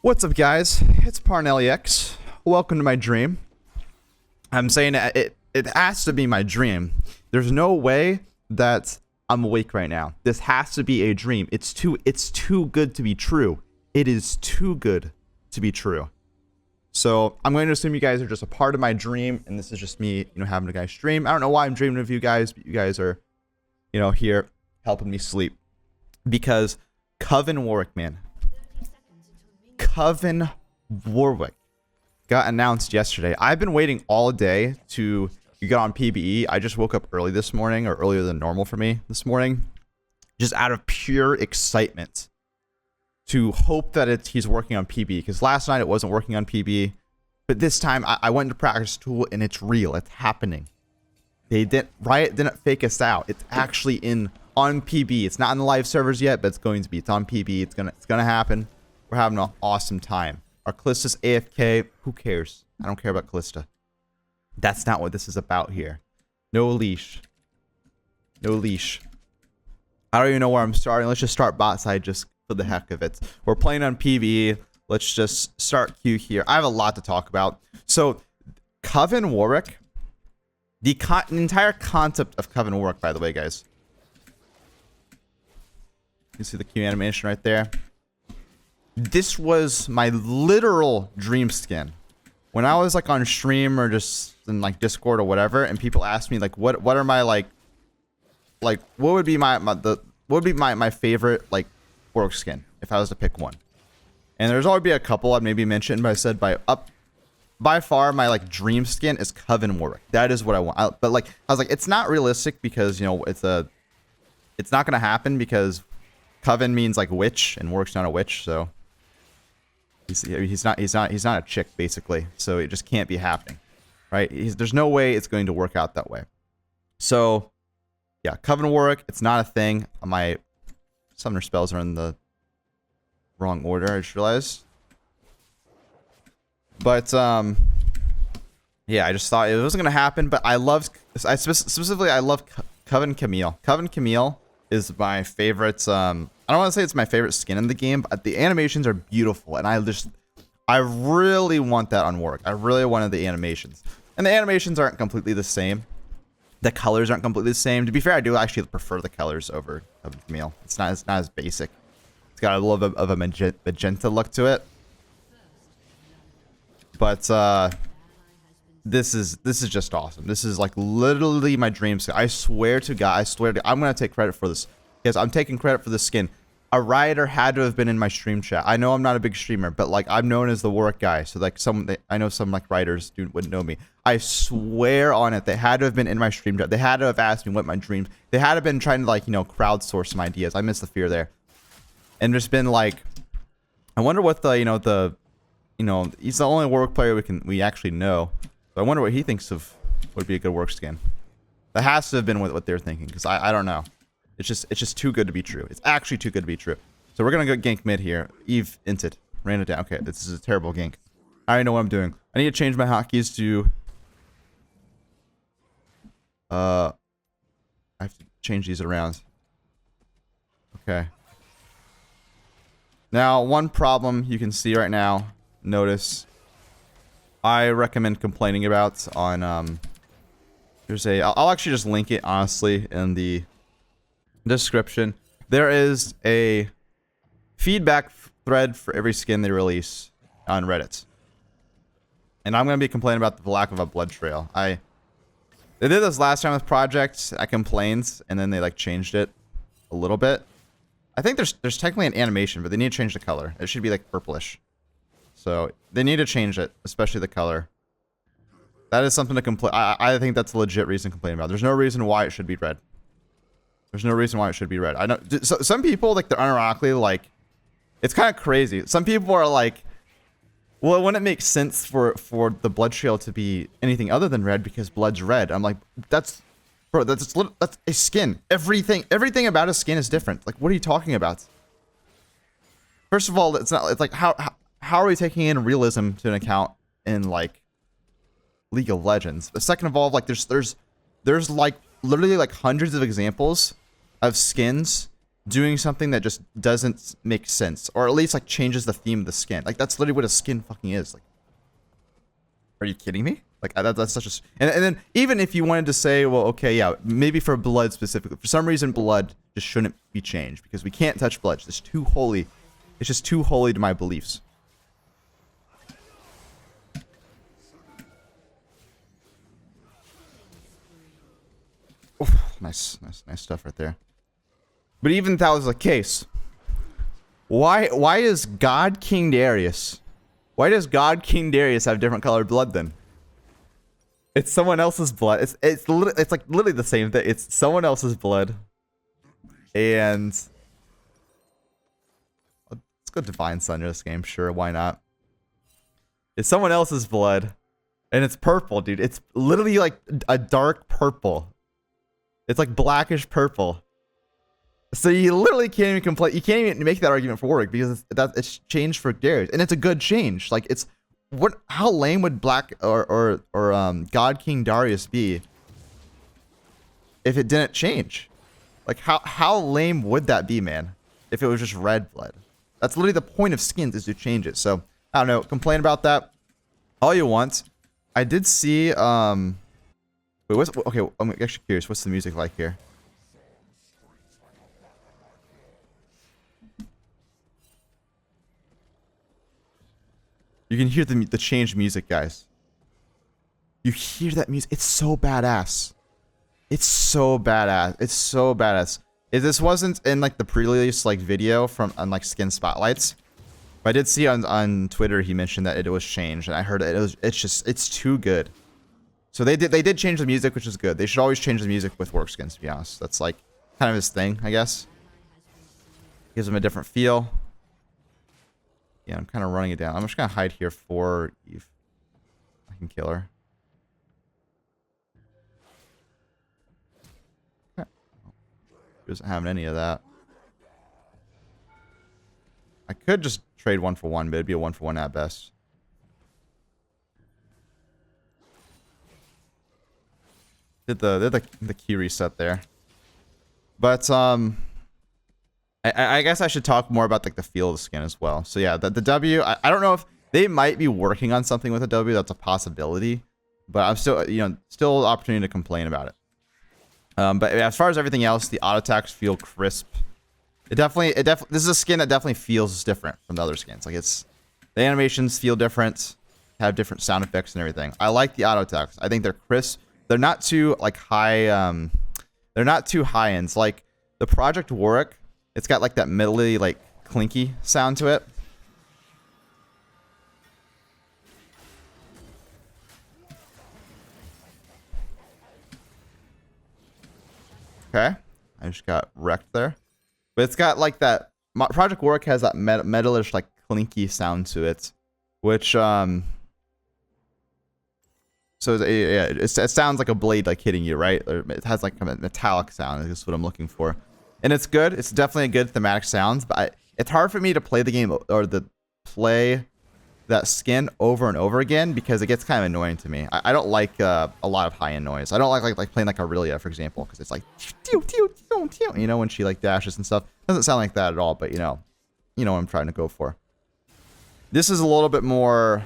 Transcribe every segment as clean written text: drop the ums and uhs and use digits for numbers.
What's up, guys? It's Parnellyx. Welcome to my dream. I'm saying it has to be my dream. There's no way that I'm awake right now. This has to be a dream. It's too good to be true. It is too good to be true. So I'm going to assume you guys are just a part of my dream, and this is just me, having a guys stream. I don't know why I'm dreaming of you guys, but you guys are, here helping me sleep. Because Coven Warwick, man. Coven Warwick got announced yesterday. I've been waiting all day to get on PBE. I just woke up early this morning, or earlier than normal for me this morning, just out of pure excitement to hope that he's working on PBE. Because last night it wasn't working on PBE, but this time I went to practice tool and it's real. It's happening. Riot didn't fake us out. It's actually on PBE. It's not in the live servers yet, but it's going to be. It's on PBE. It's gonna happen. We're having an awesome time. Our Callista's AFK. Who cares? I don't care about Callista. That's not what this is about here. No leash. No leash. I don't even know where I'm starting. Let's just start bot side just for the heck of it. We're playing on PBE. Let's just start Q here. I have a lot to talk about. So, Coven Warwick. The entire concept of Coven Warwick, by the way, guys. You see the Q animation right there. This was my literal dream skin. When I was like on stream or just in like Discord or whatever, and people asked me like, what are my like what would be my favorite like Warwick skin if I was to pick one? And there's always be a couple I'd maybe mention, but I said by far my like dream skin is Coven Warwick. That is what I want. But like I was like, it's not realistic because it's not gonna happen because Coven means like witch and Warwick's not a witch, so. He's not a chick basically, so it just can't be happening, right? There's no way it's going to work out that way. So, yeah, Coven Warwick, it's not a thing. My summoner spells are in the wrong order. I just realized. But yeah, I just thought it wasn't gonna happen. But I love Coven Camille. Coven Camille is my favorite. I don't want to say it's my favorite skin in the game, but the animations are beautiful, and I really want that on Warwick. I really wanted the animations, and the animations aren't completely the same. The colors aren't completely the same. To be fair, I do actually prefer the colors over Camille. It's not as basic. It's got a little bit of a magenta look to it, but this is just awesome. This is like literally my dream skin. I swear to God, I'm gonna take credit for this. Yes, I'm taking credit for this skin. A rioter had to have been in my stream chat. I know I'm not a big streamer, but like I'm known as the Warwick guy. So like I know some like writers wouldn't know me. I swear on it, they had to have been in my stream chat. They had to have asked me what my dreams. They had to have been trying to like crowdsource some ideas. I miss the fear there, and just been like, I wonder what the he's the only Warwick player we actually know. So I wonder what he thinks of would be a good Warwick skin. That has to have been what they're thinking because I don't know. It's just too good to be true. It's actually too good to be true. So we're gonna go gank mid here. Eve inted. Ran it down. Okay, this is a terrible gank. I already know what I'm doing. I need to change my hotkeys to I have to change these around. Okay. Now, one problem you can see right now, notice, I recommend complaining about on I'll actually just link it honestly in the description. There is a feedback thread for every skin they release on Reddit, and I'm gonna be complaining about the lack of a blood trail. They did this last time with Project. I complained, and then they like changed it a little bit. I think there's technically an animation, but they need to change the color. It should be like purplish, so they need to change it, especially the color. That is something to complain. I think that's a legit reason to complain about. There's no reason why it should be red. There's no reason why it should be red. I know some people like they're unironically like, it's kind of crazy. Some people are like, well, it wouldn't make sense for the blood trail to be anything other than red because blood's red. I'm like, that's a skin. Everything about a skin is different. Like, what are you talking about? First of all, it's like how are we taking in realism to an account in like League of Legends? But second of all, like there's like literally like hundreds of examples of skins doing something that just doesn't make sense, or at least like changes the theme of the skin. Like that's literally what a skin fucking is. Like, are you kidding me? Like that's such a. And then even if you wanted to say, well, okay, yeah, maybe for blood specifically, for some reason, blood just shouldn't be changed because we can't touch blood. It's too holy. It's just too holy to my beliefs. Oof, nice stuff right there. But even if that was the case, why is God King Darius? Why does God King Darius have different colored blood then? It's someone else's blood. It's like literally the same thing. It's someone else's blood. And let's go Divine Thunder this game. Sure, why not? It's someone else's blood, and it's purple, dude. It's literally like a dark purple. It's like blackish purple. So you literally can't even complain. You can't even make that argument for Warwick because it's changed for Darius, and it's a good change. Like it's what? How lame would Black or God King Darius be if it didn't change? Like how lame would that be, man? If it was just red blood. That's literally the point of skins, is to change it. So I don't know. Complain about that all you want. I did see wait, okay, I'm actually curious. What's the music like here? You can hear the changed music, guys. You hear that music? It's so badass. It's so badass. It's so badass. If this wasn't in like the pre-release like video from on like Skin Spotlights, but I did see on Twitter he mentioned that it was changed, and I heard it's too good. So they did change the music, which is good. They should always change the music with work skins, to be honest. That's like kind of his thing, I guess. Gives him a different feel. Yeah, I'm kind of running it down. I'm just gonna hide here for Eve. I can kill her. Okay. She doesn't have any of that. I could just trade 1-for-1, but it'd be a 1-for-1 at best. Did the key reset there. But I guess I should talk more about like the feel of the skin as well. So yeah, the W, I don't know if they might be working on something with the W. That's a possibility, but I'm still, you know, still opportunity to complain about it. But as far as everything else, the auto attacks feel crisp. It definitely this is a skin that definitely feels different from the other skins. Like the animations feel different, have different sound effects and everything. I like the auto attacks. I think they're crisp. They're not too like high. They're not too high ends. Like the Project Warwick, it's got like that middly, like clinky sound to it. Okay, I just got wrecked there. But it's got like that. Project Warwick has that metalish, like clinky sound to it, which So yeah, it sounds like a blade like hitting you, right? Or it has like a metallic sound. Is what I'm looking for, and it's good. It's definitely a good thematic sound. But it's hard for me to play the game or play that skin over and over again because it gets kind of annoying to me. I don't like a lot of high-end noise. I don't like playing like Aurelia, for example, because it's like you know, when she like dashes and stuff. It doesn't sound like that at all, but you know what I'm trying to go for. This is a little bit more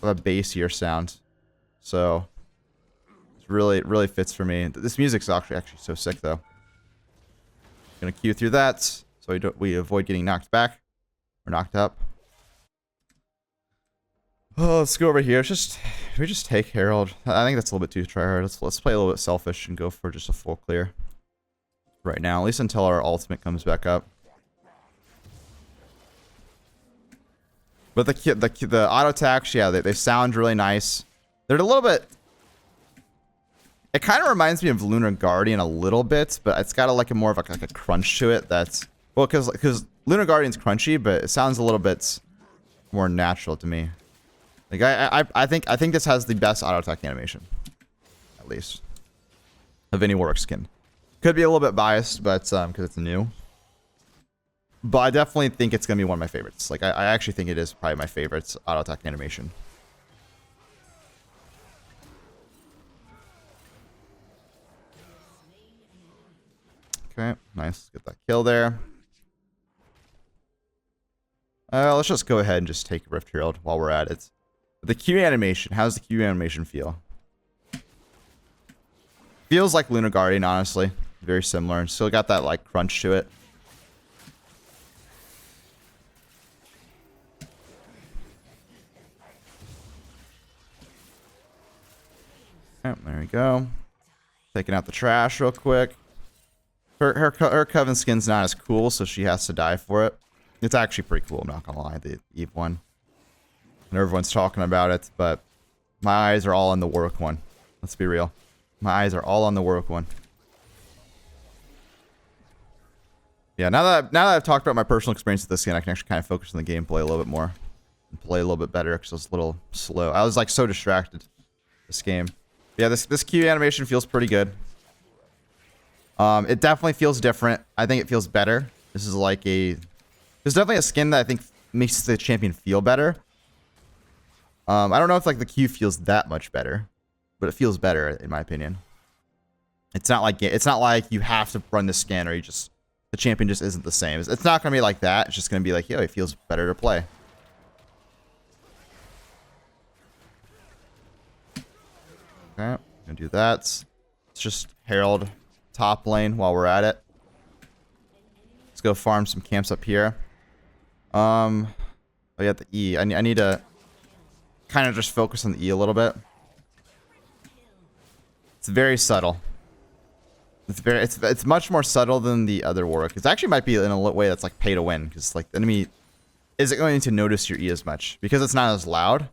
of a bassier sound. So it really fits for me. This music's actually so sick though. Gonna queue through that so we avoid getting knocked back or knocked up. Oh, let's go over here. We just take Herald. I think that's a little bit too tryhard. Let's play a little bit selfish and go for just a full clear right now, at least until our ultimate comes back up. But the auto attacks, yeah, they sound really nice. They're a little bit. It kind of reminds me of Lunar Guardian a little bit, but it's got like a more of like a crunch to it. That's well, because Lunar Guardian's crunchy, but it sounds a little bit more natural to me. Like I think this has the best auto attack animation, at least, of any Warwick skin. Could be a little bit biased, but because it's new. But I definitely think it's gonna be one of my favorites. Like I actually think it is probably my favorite auto attack animation. Okay, nice. Get that kill there. Let's just go ahead and just take Rift Herald while we're at it. The Q animation. How's the Q animation feel? Feels like Lunar Guardian, honestly. Very similar. And still got that, like, crunch to it. Oh, there we go. Taking out the trash real quick. Her Coven skin's not as cool, so she has to die for it. It's actually pretty cool, I'm not gonna lie, the Eve one. And everyone's talking about it, but my eyes are all on the Warwick one. Let's be real. My eyes are all on the Warwick one. Yeah, now that I've talked about my personal experience with this skin, I can actually kind of focus on the gameplay a little bit more. And play a little bit better, because I was a little slow. I was like so distracted this game. Yeah, this Q animation feels pretty good. It definitely feels different. I think it feels better. This is like there's definitely a skin that I think makes the champion feel better. I don't know if like the Q feels that much better, but it feels better in my opinion. It's not like you have to run the skin or the champion just isn't the same. It's not gonna be like that. It's just gonna be like, yo, it feels better to play. Okay, gonna do that. Let's just Herald top lane while we're at it. Let's go farm some camps up here. Oh yeah, the E. I need to kind of just focus on the E a little bit. It's very subtle. It's much more subtle than the other Warwick. It actually might be in a way that's like pay to win, because like the enemy isn't going to notice your E as much because it's not as loud.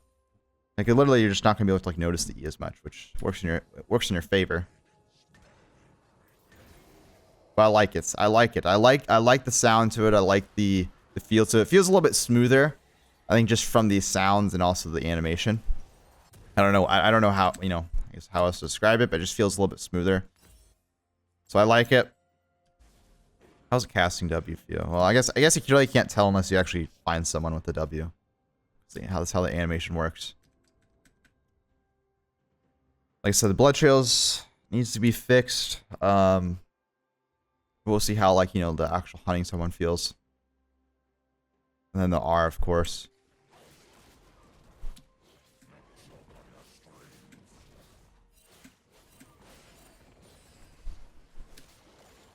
Like literally, you're just not gonna be able to like notice the E as much, which works in your favor. But I like it. I like the sound to it. I like the feel to it. It feels a little bit smoother, I think, just from the sounds and also the animation. I don't know. I don't know how, I guess how else to describe it, but it just feels a little bit smoother. So I like it. How's a casting W feel? Well, I guess you really can't tell unless you actually find someone with the W. See that's how the animation works. Like I said, the blood trails needs to be fixed. We'll see how, like, the actual hunting someone feels. And then the R, of course.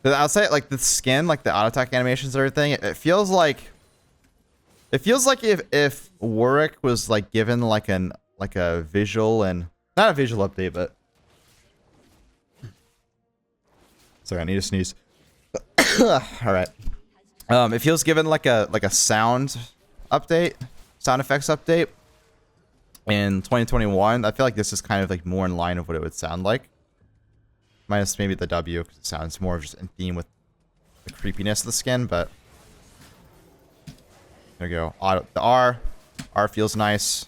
But I'll say, like, the skin, like the auto attack animations and everything, it feels like if Warwick was like given like a visual and not a visual update, but sorry, I need to sneeze. All right. If he was given like a sound update, sound effects update in 2021, I feel like this is kind of like more in line of what it would sound like. Minus maybe the W, because it sounds more just in theme with the creepiness of the skin, but there we go. The R feels nice.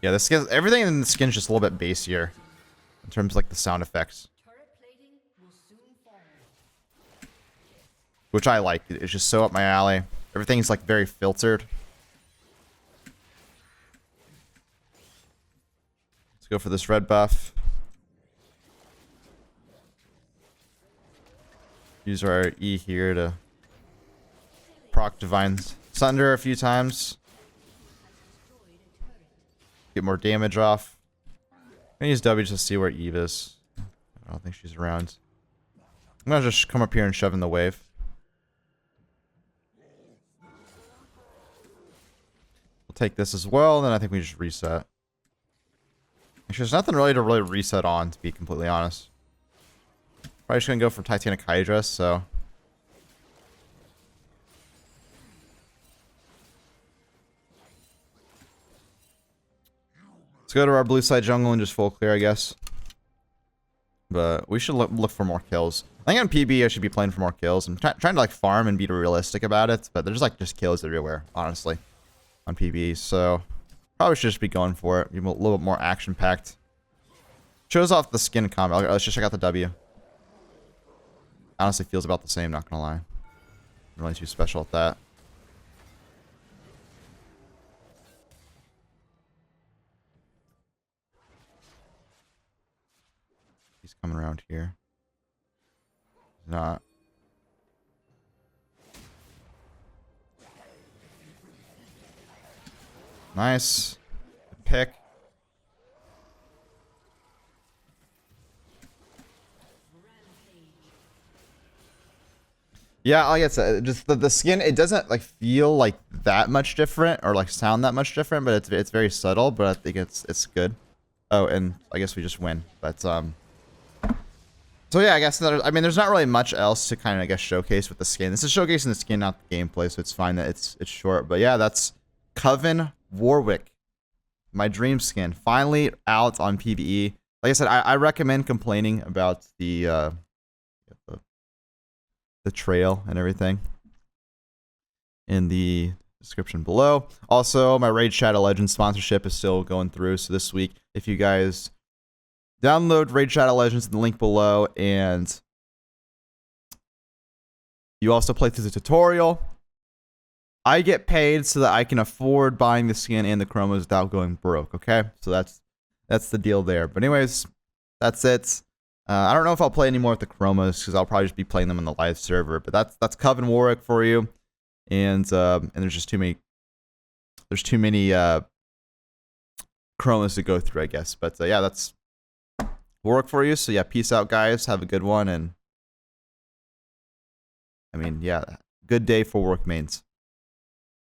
Yeah, the skin, everything in the skin is just a little bit bassier in terms of like the sound effects, which I like. It's just so up my alley. Everything's like very filtered. Let's go for this red buff. Use our E here to proc Divine Sunder a few times. Get more damage off. I'm gonna use W to see where Eve is. I don't think she's around. I'm gonna just come up here and shove in the wave. We'll take this as well, and then I think we just reset. Actually, there's nothing really to reset on, to be completely honest. Probably just gonna go for Titanic Hydra, so. Let's go to our blue side jungle and just full clear, I guess. But we should look for more kills. I think on PBE I should be playing for more kills. I'm trying to like farm and be realistic about it, but there's like just kills everywhere, honestly, on PBE. So probably should just be going for it. Be a little bit more action packed. Shows off the skin combo. Let's just check out the W. Honestly, feels about the same. Not gonna lie. Not really too special at that. He's coming around here. Not. Nice. Pick. Yeah, like I said, just the skin, it doesn't like feel like that much different or like sound that much different, but it's very subtle, but I think it's good. Oh, and I guess we just win. But so yeah, I guess there's not really much else to kind of I guess showcase with the skin. This is showcasing the skin, not the gameplay, so it's fine that it's short. But yeah, that's Coven Warwick, my dream skin, finally out on PBE. Like I said, I recommend complaining about the trail and everything in the description below. Also, my Raid Shadow Legends sponsorship is still going through. So this week, if you guys download Raid Shadow Legends in the link below, and you also play through the tutorial, I get paid so that I can afford buying the skin and the chromas without going broke. Okay, so that's the deal there. But anyways, that's it. I don't know if I'll play any more with the chromas because I'll probably just be playing them in the live server. But that's Coven Warwick for you, and there's just too many. There's too many chromas to go through, I guess. But yeah, that's Warwick for you. So yeah, peace out, guys. Have a good one, and I mean, yeah, good day for Warwick mains.